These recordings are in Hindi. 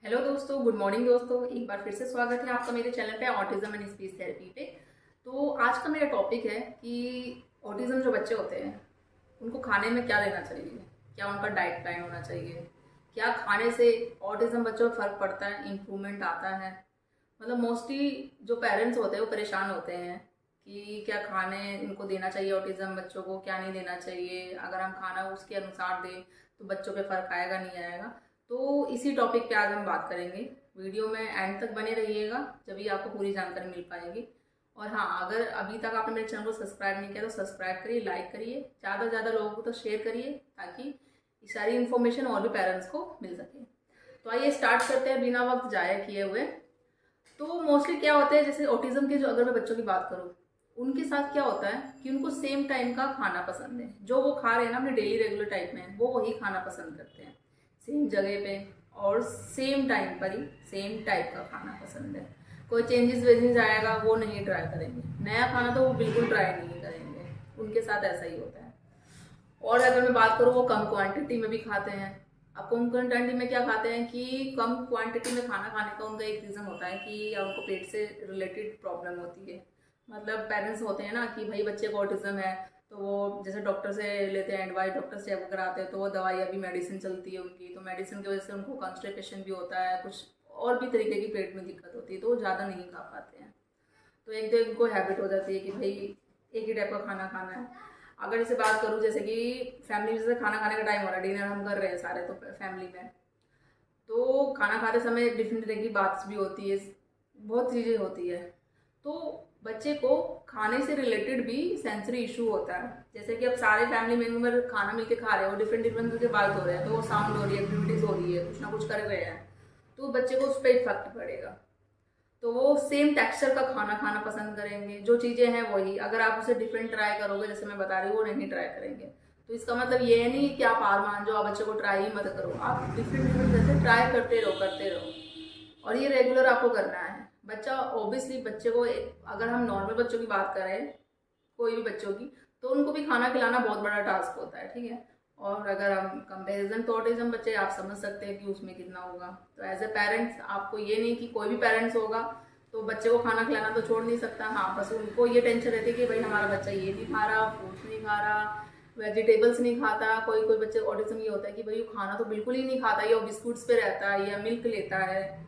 हेलो दोस्तों, गुड मॉर्निंग दोस्तों। एक बार फिर से स्वागत है आपका मेरे चैनल पे ऑटिज्म एंड स्पीच थेरेपी पे। तो आज का मेरा टॉपिक है कि ऑटिज्म जो बच्चे होते हैं उनको खाने में क्या देना चाहिए, क्या उनका डाइट प्लान होना चाहिए, क्या खाने से ऑटिज्म बच्चों में फ़र्क पड़ता है, इम्प्रूवमेंट आता है। मतलब मोस्टली जो पेरेंट्स होते हैं वो परेशान होते हैं कि क्या खाने इनको देना चाहिए, ऑटिज्म बच्चों को क्या नहीं देना चाहिए, अगर हम खाना उसके अनुसार दें तो बच्चों पे फ़र्क आएगा नहीं आएगा। तो इसी टॉपिक पे आज हम बात करेंगे। वीडियो में एंड तक बने रहिएगा, जब आपको पूरी जानकारी मिल पाएगी। और हाँ, अगर अभी तक आपने मेरे चैनल को सब्सक्राइब नहीं किया तो सब्सक्राइब करिए, लाइक करिए, ज़्यादा से ज़्यादा लोगों को तो शेयर करिए ताकि ये सारी इन्फॉर्मेशन और भी पेरेंट्स को मिल सके। तो आइए स्टार्ट करते हैं बिना वक्त जाया किए हुए। तो मोस्टली क्या होता है, जैसे ऑटिज्म के जो अगर मैं बच्चों की बात करूँ, उनके साथ क्या होता है कि उनको सेम टाइम का खाना पसंद है। जो वो खा रहे हैं ना अपने डेली रेगुलर टाइप में, वो वही खाना पसंद करते हैं सेम जगह पे और सेम टाइम पर ही सेम टाइप का खाना पसंद है। कोई चेंजेस वेजेस आएगा वो नहीं ट्राई करेंगे, नया खाना तो वो बिल्कुल ट्राई नहीं करेंगे। उनके साथ ऐसा ही होता है। और अगर मैं बात करूँ, वो कम क्वांटिटी में भी खाते हैं। अब कम क्वांटिटी में क्या खाते हैं कि कम क्वांटिटी में खाना खाने का उनका एक रीज़न होता है कि उनको पेट से रिलेटेड प्रॉब्लम होती है। मतलब पेरेंट्स होते हैं ना कि भाई बच्चे को ऑटिज्म है, तो वो जैसे डॉक्टर से लेते हैं एडवाइस, डॉक्टर से चेकअप कराते हैं, तो वो दवाई अभी मेडिसिन चलती है उनकी, तो मेडिसिन की वजह से उनको कॉन्स्टिपेशन भी होता है, कुछ और भी तरीके की पेट में दिक्कत होती है, तो वो ज़्यादा नहीं खा पाते हैं। तो एक तो इनको हैबिट हो जाती है कि भाई एक ही टाइप का खाना खाना है। अगर जैसे बात करूँ, जैसे कि फैमिली में जैसे खाना खाने का टाइम हो रहा है, डिनर हम कर रहे हैं सारे तो फैमिली में, तो खाना खाते समय डिफरेंट तरह की बात भी होती है, बहुत चीज़ें होती है। तो बच्चे को खाने से रिलेटेड भी सेंसरी इशू होता है। जैसे कि अब सारे फैमिली मेम्बर खाना मिलके खा रहे हो, डिफरेंट डिफरेंट के बात हो रहे हैं, तो वो साउंड हो रही है, एक्टिविटीज़ हो रही है, कुछ ना कुछ कर रहे हैं, तो बच्चे को उस पर इफेक्ट पड़ेगा। तो वो सेम टेक्सचर का खाना खाना पसंद करेंगे, जो चीज़ें हैं वही। अगर आप उसे डिफरेंट ट्राई करोगे, जैसे मैं बता रही हूँ, वो नहीं ट्राई करेंगे। तो इसका मतलब ये नहीं कि आप हार मान जाओ, आप बच्चे को ट्राई ही मत करो। आप डिफरेंट डिफरेंट जैसे ट्राई करते रहो करते रहो, और ये रेगुलर आपको करना है। बच्चा ऑब्वियसली बच्चे को अगर हम नॉर्मल बच्चों की बात करें, कोई भी बच्चों की, तो उनको भी खाना खिलाना बहुत बड़ा टास्क होता है, ठीक है। और अगर हम कंपेरिजन तो ऑटिज्म बच्चे, आप समझ सकते हैं कि उसमें कितना होगा। तो एज ए पेरेंट्स आपको ये नहीं कि कोई भी पेरेंट्स होगा तो बच्चे को खाना खिलाना तो छोड़ नहीं सकता। हाँ, बस उनको ये टेंशन रहती है कि भाई हमारा बच्चा ये नहीं खा रहा, फ्रूट्स नहीं खा रहा, वेजिटेबल्स नहीं खाता। कोई कोई बच्चे ऑटिज्म ये होता है कि भाई वो खाना तो बिल्कुल ही नहीं खाता, या बिस्कुट्स पे रहता है या मिल्क लेता है।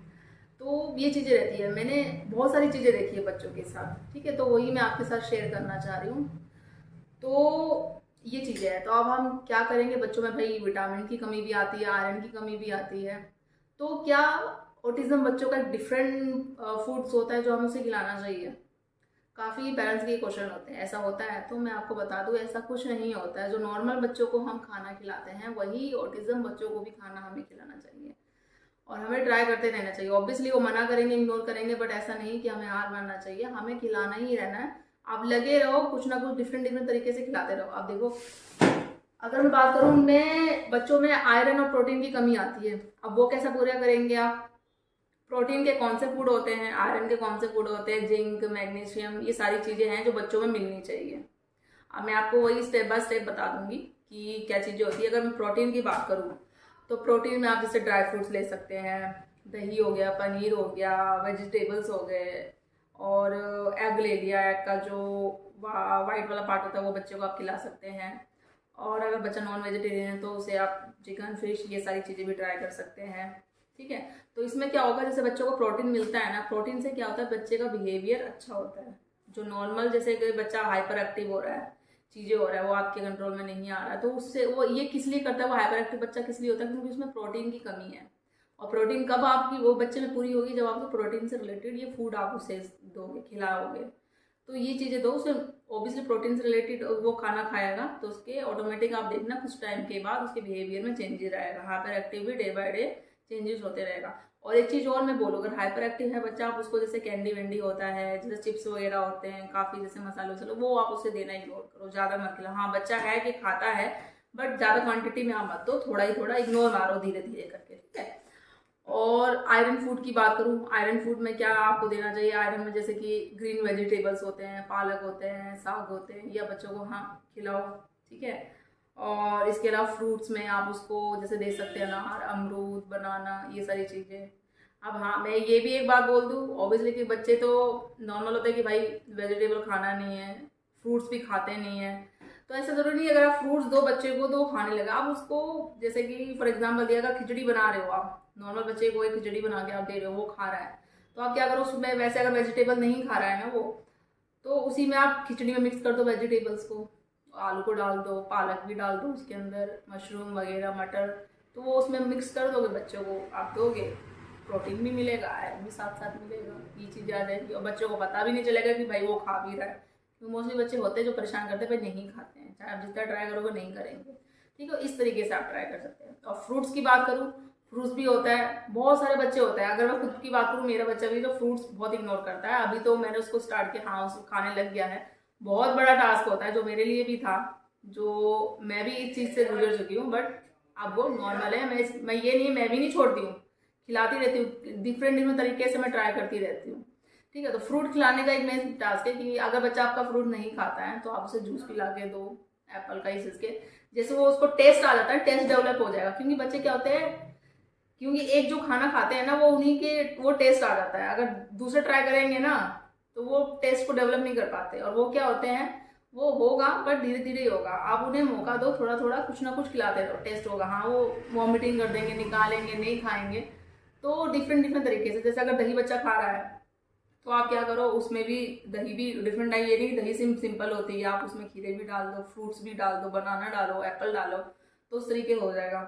तो ये चीज़ें रहती है। मैंने बहुत सारी चीज़ें देखी है बच्चों के साथ, ठीक है, तो वही मैं आपके साथ शेयर करना चाह रही हूँ। तो ये चीज़ें हैं। तो अब हम क्या करेंगे, बच्चों में भाई विटामिन की कमी भी आती है, आयरन की कमी भी आती है। तो क्या ऑटिज्म बच्चों का एक डिफरेंट फूड्स होता है जो हमें उसे खिलाना चाहिए? काफ़ी पेरेंट्स के क्वेश्चन होते हैं, ऐसा होता है? तो मैं आपको बता दूं, ऐसा कुछ नहीं होता है। जो नॉर्मल बच्चों को हम खाना खिलाते हैं वही ऑटिज्म बच्चों को भी खाना हमें खिलाना चाहिए, और हमें ट्राई करते रहना चाहिए। ऑब्वियसली वो मना करेंगे, इग्नोर करेंगे, बट ऐसा नहीं कि हमें हार मानना चाहिए, हमें खिलाना ही रहना है। आप लगे रहो, कुछ ना कुछ डिफरेंट डिफरेंट तरीके से खिलाते रहो। आप देखो, अगर मैं बात करूँ, उनमें बच्चों में आयरन और प्रोटीन की कमी आती है। अब वो कैसा पूरा करेंगे आप? प्रोटीन के कौन से फूड होते हैं, आयरन के कौन से फूड होते हैं, जिंक, मैग्नीशियम, ये सारी चीज़ें हैं जो बच्चों में मिलनी चाहिए। अब मैं आपको वही स्टेप बाय स्टेप बता दूंगी कि क्या चीज़ें होती है। अगर मैं प्रोटीन की बात करूँ, तो प्रोटीन में आप जैसे ड्राई फ्रूट्स ले सकते हैं, दही हो गया, पनीर हो गया, वेजिटेबल्स हो गए, और एग ले लिया। एग का जो वाइट वाला पार्ट होता है वो बच्चे को आप खिला सकते हैं। और अगर बच्चा नॉन वेजिटेरियन है तो उसे आप चिकन, फिश, ये सारी चीज़ें भी ट्राई कर सकते हैं, ठीक है। तो इसमें क्या होगा, जैसे बच्चों को प्रोटीन मिलता है ना, प्रोटीन से क्या होता है, बच्चे का बिहेवियर अच्छा होता है। जो नॉर्मल जैसे कि बच्चा हाइपर एक्टिव हो रहा है, चीज़ें हो रहा है, वो आपके कंट्रोल में नहीं आ रहा है, तो उससे वो ये किस लिए करता है, वो हाइपर एक्टिव बच्चा किस लिए होता है, क्योंकि उसमें प्रोटीन की कमी है। और प्रोटीन कब आपकी वो बच्चे में पूरी होगी, जब आपको प्रोटीन से रिलेटेड ये फूड आप उसे दोगे, खिलाओगे। तो ये चीज़ें दो उसे। ऑब्वियसली प्रोटीन से रिलेटेड वो खाना खाएगा तो उसके ऑटोमेटिक आप देखना कुछ टाइम के बाद उसके बिहेवियर में चेंजेस आएगा। हाइपर एक्टिव भी डे बाय डे चेंजेस होते रहेगा। और एक चीज़ और मैं बोलूँ, अगर हाइपर एक्टिव है बच्चा, आप उसको जैसे कैंडी वैंडी होता है, जैसे चिप्स वगैरह होते हैं, काफ़ी जैसे मसाले वसाले, वो आप उसे देना इग्नोर करो, ज़्यादा मत खिलाओ। हाँ, बच्चा है कि खाता है, बट ज़्यादा क्वांटिटी में आप मत दो, थोड़ा ही थोड़ा इग्नोर मारो धीरे धीरे करके, ठीक है। और आयरन फूड की बात करूँ, आयरन फूड में क्या आपको देना चाहिए? आयरन में जैसे कि ग्रीन वेजिटेबल्स होते हैं, पालक होते हैं, साग होते हैं, या बच्चों को हाँ खिलाओ, ठीक है। और इसके अलावा फ्रूट्स में आप उसको जैसे दे सकते हैं अनार, अमरूद, बनाना, ये सारी चीज़ें। अब हाँ, मैं ये भी एक बात बोल दूँ ऑब्वियसली कि बच्चे तो नॉर्मल होता है कि भाई वेजिटेबल खाना नहीं है, फ्रूट्स भी खाते नहीं है। तो ऐसा ज़रूरी नहीं है अगर आप फ्रूट्स दो बच्चे को तो वो खाने लगा। आप उसको जैसे कि फॉर एग्जांपल दिया, अगर खिचड़ी बना रहे हो आप, नॉर्मल बच्चे को एक खिचड़ी बना के आप दे रहे हो, वो खा रहा है, तो आप क्या करो उसमें, वैसे अगर वेजिटेबल नहीं खा रहा है ना वो, तो उसी में आप खिचड़ी में मिक्स कर दो वेजिटेबल्स को, आलू को डाल दो, पालक भी डाल दो उसके अंदर, मशरूम वगैरह, मटर, तो वो उसमें मिक्स कर दोगे बच्चों को आप दोगे, प्रोटीन भी मिलेगा, आयरन भी साथ साथ मिलेगा, ये चीज़ आ जाएगी और बच्चों को पता भी नहीं चलेगा कि भाई वो खा भी रहा है। तो मोस्टली बच्चे होते हैं जो परेशान करते हैं भाई नहीं खाते हैं, चाहे आप जितना ट्राई करोगे नहीं करेंगे। ठीक है, इस तरीके से आप ट्राई कर सकते हैं। और फ्रूट्स की बात करूँ, फ्रूट्स भी होता है, बहुत सारे बच्चे होते हैं, अगर मैं खुद की बात करूँ मेरा बच्चा भी तो फ्रूट्स बहुत इग्नोर करता है। अभी तो मैंने उसको स्टार्ट किया, हाँ उसको खाने लग गया है। बहुत बड़ा टास्क होता है जो मेरे लिए भी था, जो मैं भी इस चीज़ से गुजर चुकी हूँ, बट अब वो नॉर्मल है। मैं ये नहीं, मैं भी नहीं छोड़ती हूँ, खिलाती रहती हूँ, डिफरेंट डिफरेंट तरीके से मैं ट्राई करती रहती हूँ। ठीक है, तो फ्रूट खिलाने का एक मेन टास्क है कि अगर बच्चा आपका फ्रूट नहीं खाता है तो आप उसे जूस पिला के दो, एप्पल का ही के, जैसे वो उसको टेस्ट आ जाता है, टेस्ट डेवलप हो जाएगा। क्योंकि बच्चे क्या होते हैं, क्योंकि एक जो खाना खाते हैं ना वो उन्हीं के वो टेस्ट आ जाता है, अगर दूसरे ट्राई करेंगे ना तो वो टेस्ट को डेवलप नहीं कर पाते, और वो क्या होते हैं, वो होगा बट धीरे धीरे ही होगा। आप उन्हें मौका दो, थोड़ा थोड़ा कुछ ना कुछ खिलाते रहो, टेस्ट होगा। हाँ वो वॉमिटिंग कर देंगे, निकालेंगे, नहीं खाएंगे, तो डिफरेंट डिफरेंट तरीके से, जैसे अगर दही बच्चा खा रहा है तो आप क्या करो, उसमें भी दही भी डिफरेंट टाइप, ये नहीं दही सिंपल होती है, आप उसमें खीरे भी डाल दो, फ्रूट्स भी डाल दो, बनाना डालो, एप्पल डालो, तो उस तरीके हो जाएगा।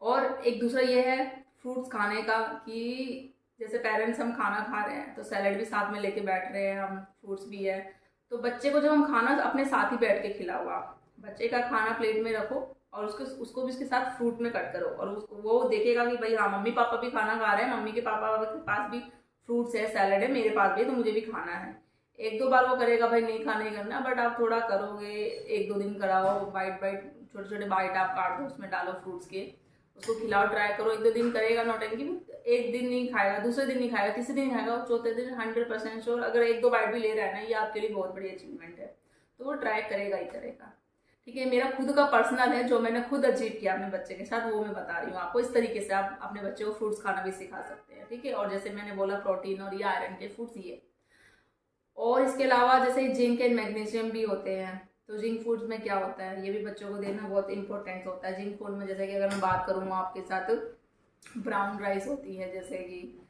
और एक दूसरा ये है फ्रूट्स खाने का कि जैसे पेरेंट्स हम खाना खा रहे हैं तो सैलेड भी साथ में लेके बैठ रहे हैं हम, फ्रूट्स भी है, तो बच्चे को जब हम खाना अपने साथ ही बैठ के खिलाओ, आप बच्चे का खाना प्लेट में रखो और उसको भी उसके साथ फ्रूट में कट करो, और उसको वो देखेगा कि भाई हाँ मम्मी पापा भी खाना खा रहे हैं, मम्मी के पापा के पास भी फ्रूट्स है, सैलड है, मेरे पास भी है, तो मुझे भी खाना है। एक दो बार वो करेगा, भाई नहीं खाना ही करना, बट आप थोड़ा करोगे, एक दो दिन कराओ, बाइट बाइट छोटे छोटे बाइट आप काट दो, उसमें डालो फ्रूट्स के, उसको खिलाओ, ट्राई करो। एक दो दिन करेगा नौटंकी, एक दिन नहीं खाएगा, दूसरे दिन नहीं खाएगा, तीसरे दिन खाएगा, चौथे दिन 100% श्योर अगर एक दो बाइट भी ले रहा है ना, ये आपके लिए बहुत बड़ी अचीवमेंट है, तो वो ट्राई करेगा ही करेगा। ठीक है, मेरा खुद का पर्सनल है जो मैंने खुद अचीव किया अपने बच्चे के साथ, वो मैं बता रही हूँ आपको। इस तरीके से आप अपने बच्चे को फ्रूट्स खाना भी सिखा सकते हैं। ठीक है, और जैसे मैंने बोला प्रोटीन और ये आयरन के फ्रूट्स ये, और इसके अलावा जैसे जिंक एंड मैग्नीशियम भी होते हैं, तो जिंक फूड्स में क्या होता है, ये भी बच्चों को देना बहुत इंपॉर्टेंट होता है। जिंक फूड में जैसे कि अगर मैं बात करूँ आपके साथ, ब्राउन राइस होती है जैसे कि,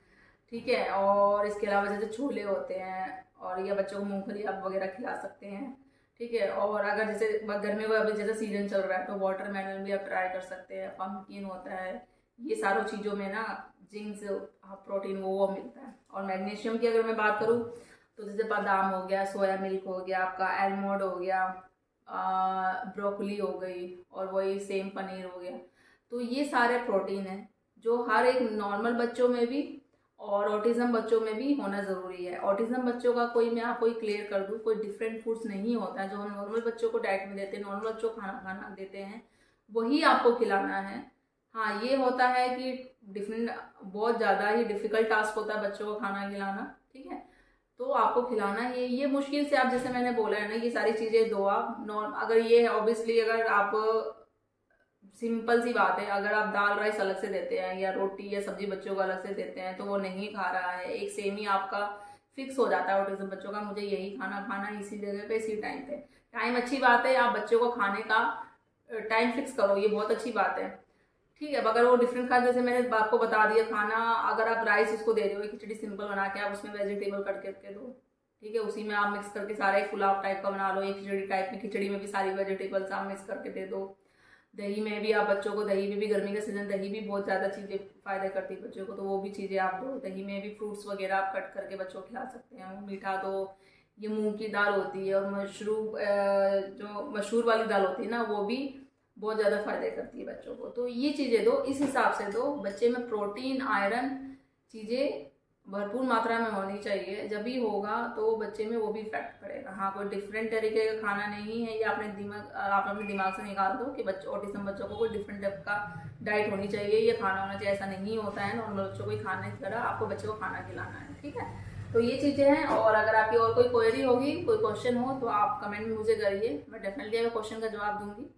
ठीक है, और इसके अलावा जैसे छोले होते हैं, और या बच्चों को मूंगफली आप वगैरह खिला सकते हैं। ठीक है, और अगर जैसे गर्मी में अभी जैसे सीजन चल रहा है तो वाटरमेलन भी आप ट्राई कर सकते हैं, पम्पकिन होता है, ये सारों चीज़ों में ना जिंक प्रोटीन वो मिलता है। और मैग्नीशियम की अगर मैं बात करूँ तो जैसे बादाम हो गया, सोया मिल्क हो गया, आपका आलमंड हो गया, ब्रोकली हो गई, और वही सेम पनीर हो गया, तो ये सारे प्रोटीन हैं जो हर एक नॉर्मल बच्चों में भी और ऑटिज्म बच्चों में भी होना ज़रूरी है। ऑटिज्म बच्चों का कोई, मैं आपको क्लियर कर दूँ, कोई डिफरेंट फूड्स नहीं होता है जो हम नॉर्मल बच्चों को डाइट में देते हैं, नॉर्मल बच्चों को खाना देते हैं वही आपको खिलाना है। हाँ ये होता है कि डिफरेंट, बहुत ज़्यादा ही डिफ़िकल्ट टास्क होता है बच्चों को खाना खिलाना। ठीक है, तो आपको खिलाना ये मुश्किल से आप, जैसे मैंने बोला है ना, ये सारी चीज़ें दो आप नॉर्म, अगर ये है ऑब्वियसली, अगर आप सिंपल सी बात है, अगर आप दाल राइस अलग से देते हैं या रोटी या सब्जी बच्चों को अलग से देते हैं तो वो नहीं खा रहा है, एक सेम ही आपका फिक्स हो जाता है ऑटिज्म बच्चों का, मुझे यही खाना है इसी जगह पे इसी टाइम पे। टाइम अच्छी बात है, आप बच्चों को खाने का टाइम फिक्स करो, ये बहुत अच्छी बात है। ठीक है, अब अगर वो डिफरेंट खा, जैसे मैंने आपको बता दिया खाना, अगर आप राइस उसको दे रहे हो, खिचड़ी सिंपल बना के आप उसमें वेजिटेबल कट करके दो, ठीक है, उसी में आप मिक्स करके सारा एक पुलाव टाइप का बना लो, एक खिचड़ी टाइप की, खिचड़ी में भी सारी वेजिटेबल्स आप मिक्स करके दे दो। दही में भी आप बच्चों को, दही में भी गर्मी का सीजन, दही भी बहुत ज़्यादा चीज़ें फ़ायदा करती है बच्चों को, तो वो भी चीज़ें आप दो। दही में भी फ्रूट्स वगैरह आप कट करके बच्चों को खिला सकते हैं। मीठा तो ये मूंग की दाल होती है, और मशरूम जो मशहूर वाली दाल होती है ना, वो भी बहुत ज़्यादा फायदे करती है बच्चों को। तो ये चीज़ें दो, इस हिसाब से दो, बच्चे में प्रोटीन आयरन चीज़ें भरपूर मात्रा में होनी चाहिए, जब भी होगा तो बच्चे में वो भी इफेक्ट पड़ेगा। हाँ कोई डिफरेंट तरीके का खाना नहीं है, ये आप अपने दिमाग से निकाल दो कि बच्चों, ऑटिज्म बच्चों को कोई डिफरेंट टाइप का डाइट होनी चाहिए, ये खाना होना चाहिए, ऐसा नहीं होता है। नॉर्मल बच्चों को ही खाने की तरह आपको बच्चे को खाना खिलाना है। ठीक है, तो ये चीज़ें हैं। और अगर आपकी और कोई क्वेरी होगी, कोई क्वेश्चन हो तो आप कमेंट में मुझे करिए, मैं डेफिनेटली आपके क्वेश्चन का जवाब दूंगी।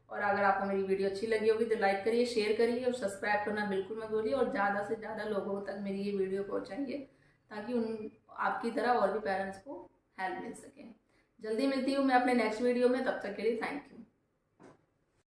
और अगर आपको मेरी वीडियो अच्छी लगी होगी तो लाइक करिए, शेयर करिए और सब्सक्राइब करना बिल्कुल मत भूलिए, और ज़्यादा से ज़्यादा लोगों तक मेरी ये वीडियो पहुँचाइए ताकि उन आपकी तरह और भी पेरेंट्स को हेल्प मिल सके। जल्दी मिलती हूँ मैं अपने नेक्स्ट वीडियो में, तब तक के लिए थैंक यू।